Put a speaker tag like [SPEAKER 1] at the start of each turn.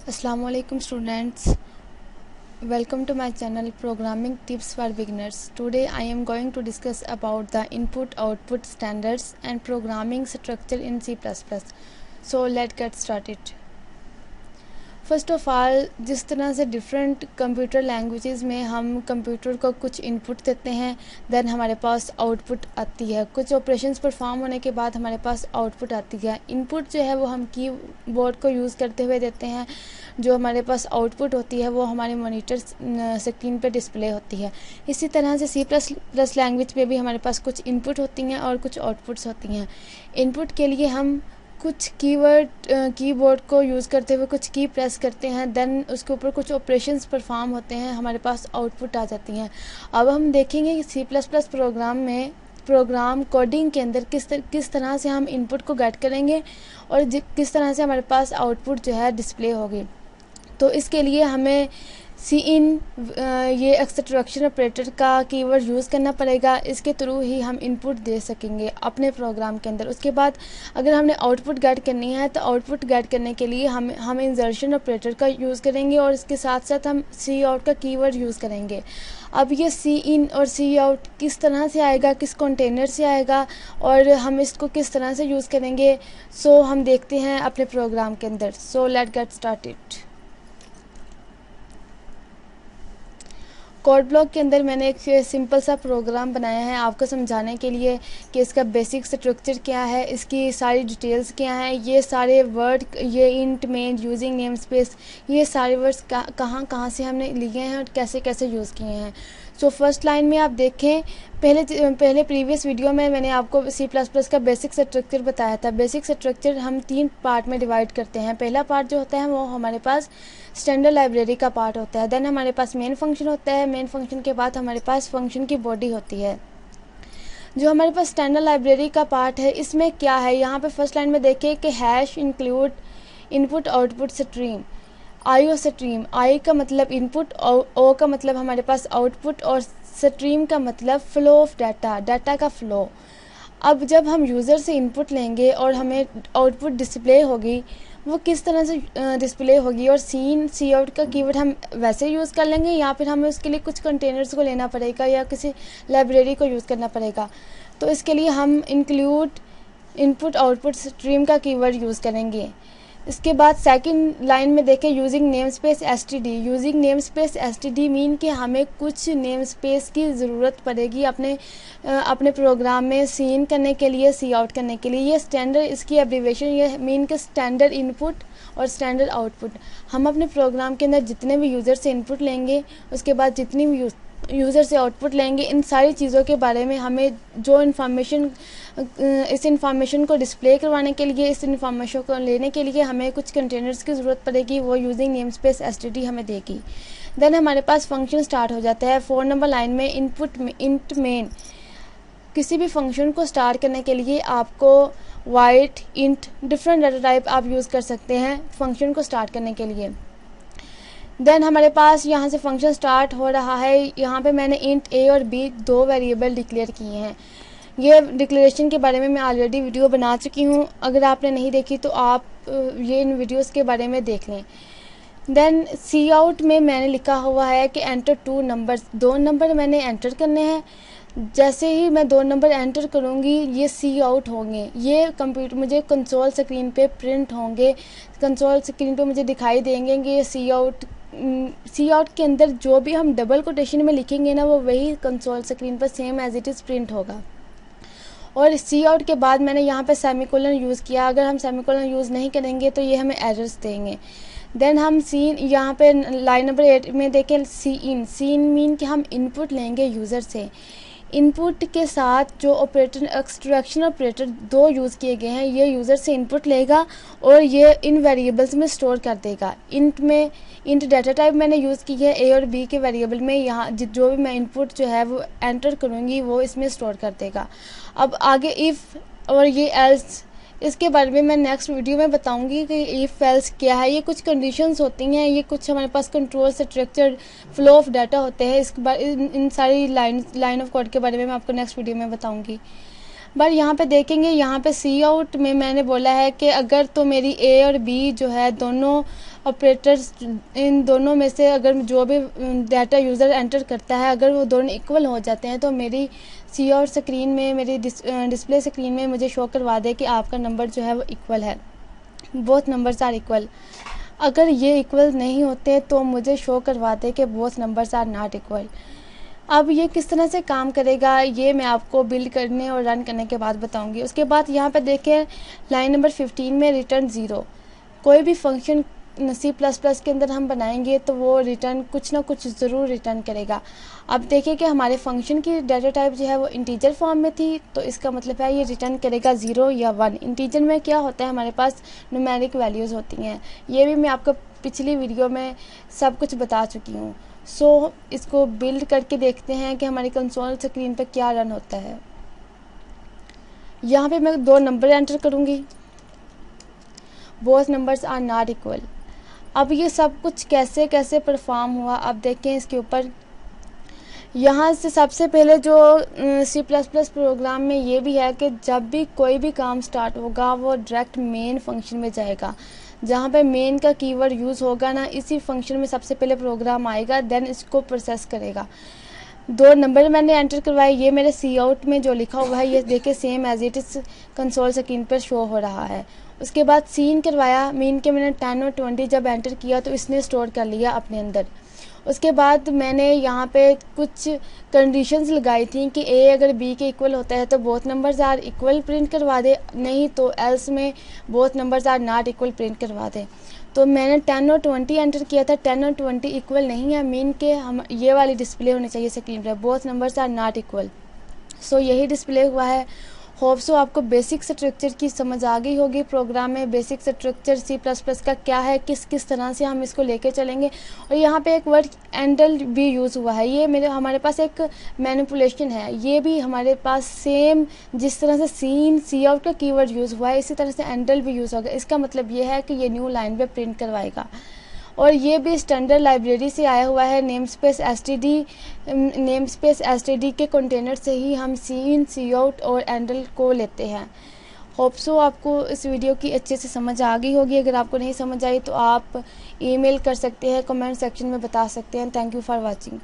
[SPEAKER 1] Assalamualaikum students, welcome to my channel Programming Tips for Beginners. Today I am going to discuss about the input output standards and programming structure in C++. So let's get started. First of all, जिस तरह से different computer languages में हम computer को कुछ input देते हैं, then हमारे पास आउटपुट आती है। कुछ ऑपरेशंस परफॉर्म होने के बाद हमारे पास आउटपुट आती है। इनपुट जो है वो हम कीबोर्ड को यूज़ करते हुए देते हैं। जो हमारे पास आउटपुट होती है वो हमारे मॉनिटर स्क्रीन पे डिस्प्ले होती है। इसी तरह से C++ लैंग्वेज में भी हमारे पास कुछ इनपुट होती हैं और कुछ आउटपुट्स होती हैं। इनपुट के लिए हम कुछ कीबोर्ड को यूज़ करते हुए कुछ की प्रेस करते हैं, देन उसके ऊपर कुछ ऑपरेशंस परफॉर्म होते हैं, हमारे पास आउटपुट आ जाती हैं। अब हम देखेंगे कि C++ प्रोग्राम में प्रोग्राम कोडिंग के अंदर किस तरह से हम इनपुट को गेट करेंगे और किस तरह से हमारे पास आउटपुट जो है डिस्प्ले होगी। तो इसके लिए हमें Cin ये एक्सट्रैक्शन ऑपरेटर का कीवर्ड यूज़ करना पड़ेगा। इसके थ्रू ही हम इनपुट दे सकेंगे अपने प्रोग्राम के अंदर। उसके बाद अगर हमने आउटपुट गेट करनी है तो आउटपुट गेट करने के लिए हम इंसर्शन ऑपरेटर का यूज़ करेंगे और इसके साथ साथ हम Cout का कीवर्ड यूज़ करेंगे। अब ये Cin और Cout किस तरह से आएगा, किस कंटेनर से आएगा और हम इसको किस तरह से यूज़ करेंगे, सो हम देखते हैं अपने प्रोग्राम के अंदर। So let's get started. Code block के अंदर मैंने एक सिंपल सा प्रोग्राम बनाया है आपको समझाने के लिए कि इसका बेसिक स्ट्रक्चर क्या है, इसकी सारी डिटेल्स क्या हैं। ये सारे वर्ड, ये int, main, using name space, ये सारे वर्ड्स कहाँ से हमने लिए हैं और कैसे कैसे यूज़ किए हैं। सो फर्स्ट लाइन में आप देखें, पहले प्रीवियस वीडियो में मैंने आपको C++ का बेसिक स्ट्रक्चर बताया था। बेसिक स्ट्रक्चर हम 3 पार्ट में डिवाइड करते हैं। पहला पार्ट जो होता है वो हमारे पास स्टैंडर्ड लाइब्रेरी का पार्ट होता है। देन हमारे पास मेन फंक्शन होता है। मेन फंक्शन के बाद हमारे पास फंक्शन की बॉडी होती है। जो हमारे पास स्टैंडर्ड लाइब्रेरी का पार्ट है, इसमें क्या है, यहाँ पे फर्स्ट लाइन में देखें कि hash include input output stream, IO stream. I का मतलब इनपुट, ओ का मतलब हमारे पास आउटपुट और स्ट्रीम का मतलब फ्लो ऑफ डाटा का फ्लो। अब जब हम यूज़र से इनपुट लेंगे और हमें आउटपुट डिस्प्ले होगी, वो किस तरह से डिस्प्ले होगी और Cout का कीवर्ड हम वैसे यूज़ कर लेंगे या फिर हमें उसके लिए कुछ कंटेनर्स को लेना पड़ेगा या किसी लाइब्रेरी को यूज़ करना पड़ेगा। तो इसके लिए हम इंक्लूड इनपुट आउटपुट स्ट्रीम का कीवर्ड यूज़ करेंगे। इसके बाद सेकंड लाइन में देखें using name space std। Using name space std mean कि हमें कुछ नेम स्पेस की ज़रूरत पड़ेगी अपने प्रोग्राम में सीन करने के लिए, Cout करने के लिए। ये स्टैंडर्ड, इसकी एब्रीवेशन ये मीन कि स्टैंडर्ड इनपुट और स्टैंडर्ड आउटपुट। हम अपने प्रोग्राम के अंदर जितने भी यूज़र से इनपुट लेंगे, उसके बाद जितनी भी यूज़र से आउटपुट लेंगे, इन सारी चीज़ों के बारे में हमें जो इन्फॉर्मेशन, इस इंफॉर्मेशन को डिस्प्ले करवाने के लिए, इस इंफॉर्मेशन को लेने के लिए हमें कुछ कंटेनर्स की ज़रूरत पड़ेगी। वो यूजिंग नेम स्पेस std हमें देगी। देन हमारे पास फंक्शन स्टार्ट हो जाता है 4 नंबर लाइन में। इंट मेन, किसी भी फंक्शन को स्टार्ट करने के लिए आपको white, int, different data type आप यूज़ कर सकते हैं फंक्शन को स्टार्ट करने के लिए। देन हमारे पास यहाँ से फंक्शन स्टार्ट हो रहा है। यहाँ पे मैंने इंट a और b 2 वेरिएबल डिक्लेयर किए हैं। ये डिक्लेरेशन के बारे में मैं ऑलरेडी वीडियो बना चुकी हूँ। अगर आपने नहीं देखी तो आप ये इन वीडियोस के बारे में देख लें। देन Cout में मैंने लिखा हुआ है कि एंटर 2 नंबर्स, 2 नंबर मैंने एंटर करने हैं। जैसे ही मैं 2 नंबर एंटर करूँगी ये Cout होंगे, ये कंप्यूटर मुझे कंसोल स्क्रीन पे प्रिंट होंगे। कंसोल स्क्रीन पे मुझे दिखाई देंगे कि ये Cout के अंदर जो भी हम डबल कोटेशन में लिखेंगे ना, वो वही कंसोल स्क्रीन पर same as it is print होगा। और Cout के बाद मैंने यहाँ पे सेमीकोलन यूज़ किया। अगर हम सेमीकोलन यूज़ नहीं करेंगे तो ये हमें एरर्स देंगे। देन हम सीन, यहाँ पे लाइन नंबर 8 में देखें सीन मीन कि हम इनपुट लेंगे यूज़र से। इनपुट के साथ जो ऑपरेटर, एक्सट्रैक्शन ऑपरेटर 2 यूज़ किए गए हैं, ये यूज़र से इनपुट लेगा और ये इन वेरिएबल्स में स्टोर कर देगा। इंट डाटा टाइप मैंने यूज़ की है a और b के वेरिएबल में। यहाँ जो भी मैं इनपुट जो है वो एंटर करूँगी वो इसमें स्टोर कर देगा। अब आगे इफ़ और ये एल्स, इसके बारे में मैं नेक्स्ट वीडियो में बताऊंगी कि इफ़ एल्स क्या है। ये कुछ कंडीशंस होती हैं, ये कुछ हमारे पास control structure, flow of data होते हैं। इसके बाद इन सारी लाइन ऑफ कोड के बारे में मैं आपको नेक्स्ट वीडियो में बताऊंगी। पर यहाँ पे देखेंगे, यहाँ पे सी आउट में मैंने बोला है कि अगर तो मेरी ए और बी जो है दोनों ऑपरेटर्स, इन दोनों में से अगर जो भी डाटा यूज़र एंटर करता है अगर वो दोनों इक्वल हो जाते हैं तो मेरी सी आउट स्क्रीन में, मेरी डिस्प्ले स्क्रीन में मुझे शो करवा दे कि आपका नंबर जो है वो इक्वल है, बोथ नंबर्स आर इक्वल। अगर ये इक्वल नहीं होते तो मुझे शो करवा दे कि both numbers are not equal. अब ये किस तरह से काम करेगा ये मैं आपको बिल्ड करने और रन करने के बाद बताऊंगी। उसके बाद यहाँ पे देखें लाइन नंबर 15 में रिटर्न 0। कोई भी फंक्शन C++ के अंदर हम बनाएंगे तो वो रिटर्न कुछ ना कुछ ज़रूर रिटर्न करेगा। अब देखिए कि हमारे फंक्शन की डाटा टाइप जो है वो इंटीजर फॉर्म में थी, तो इसका मतलब है ये रिटर्न करेगा 0 या 1। इंटीजर में क्या होता है, हमारे पास न्यूमेरिक वैल्यूज़ होती हैं, ये भी मैं आपको पिछली वीडियो में सब कुछ बता चुकी हूँ। सो इसको बिल्ड करके देखते हैं कि हमारी कंसोल स्क्रीन पर क्या रन होता है। यहाँ पे मैं 2 नंबर एंटर करूँगी, both numbers are not equal. अब ये सब कुछ कैसे कैसे परफॉर्म हुआ अब देखें इसके ऊपर। यहाँ से सबसे पहले जो C++ प्रोग्राम में ये भी है कि जब भी कोई भी काम स्टार्ट होगा वो डायरेक्ट मेन फंक्शन में जाएगा, जहाँ पे मेन का कीवर्ड यूज़ होगा ना, इसी फंक्शन में सबसे पहले प्रोग्राम आएगा, देन इसको प्रोसेस करेगा। 2 नंबर मैंने एंटर करवाए, ये मेरे सी आउट में जो लिखा हुआ है ये देखिए same as it is console screen पर शो हो रहा है। उसके बाद सीन करवाया, मीन के मैंने 10 और 20 जब एंटर किया तो इसने स्टोर कर लिया अपने अंदर। उसके बाद मैंने यहाँ पे कुछ कंडीशंस लगाई थी कि ए अगर बी के इक्वल होता है तो both numbers are equal print करवा दे, नहीं तो एल्स में both numbers are not equal print करवा दे। तो मैंने 10 और 20 एंटर किया था, 10 और 20 इक्वल नहीं है, मीन के हम ये वाली डिस्प्ले होनी चाहिए स्क्रीन पर, both numbers are not equal. So यही डिस्प्ले हुआ है। होप सो आपको बेसिक स्ट्रक्चर की समझ आ गई होगी। प्रोग्राम में बेसिक स्ट्रक्चर C++ का क्या है, किस किस तरह से हम इसको लेके चलेंगे। और यहाँ पे एक वर्ड एंडल भी यूज़ हुआ है, ये हमारे पास एक मैनिपुलेशन है, ये भी हमारे पास सेम जिस तरह से सीन सी आउट का कीवर्ड यूज़ हुआ है इसी तरह से एंडल भी यूज़ होगा। इसका मतलब ये है कि ये न्यू लाइन पे प्रिंट करवाएगा। और ये भी स्टैंडर्ड लाइब्रेरी से आया हुआ है, नेम स्पेस एसटीडी के कंटेनर से ही हम सीन, सी आउट और एंडल को लेते हैं। होप सो आपको इस वीडियो की अच्छे से समझ आ गई होगी। अगर आपको नहीं समझ आई तो आप ईमेल कर सकते हैं, कमेंट सेक्शन में बता सकते हैं। Thank you for watching.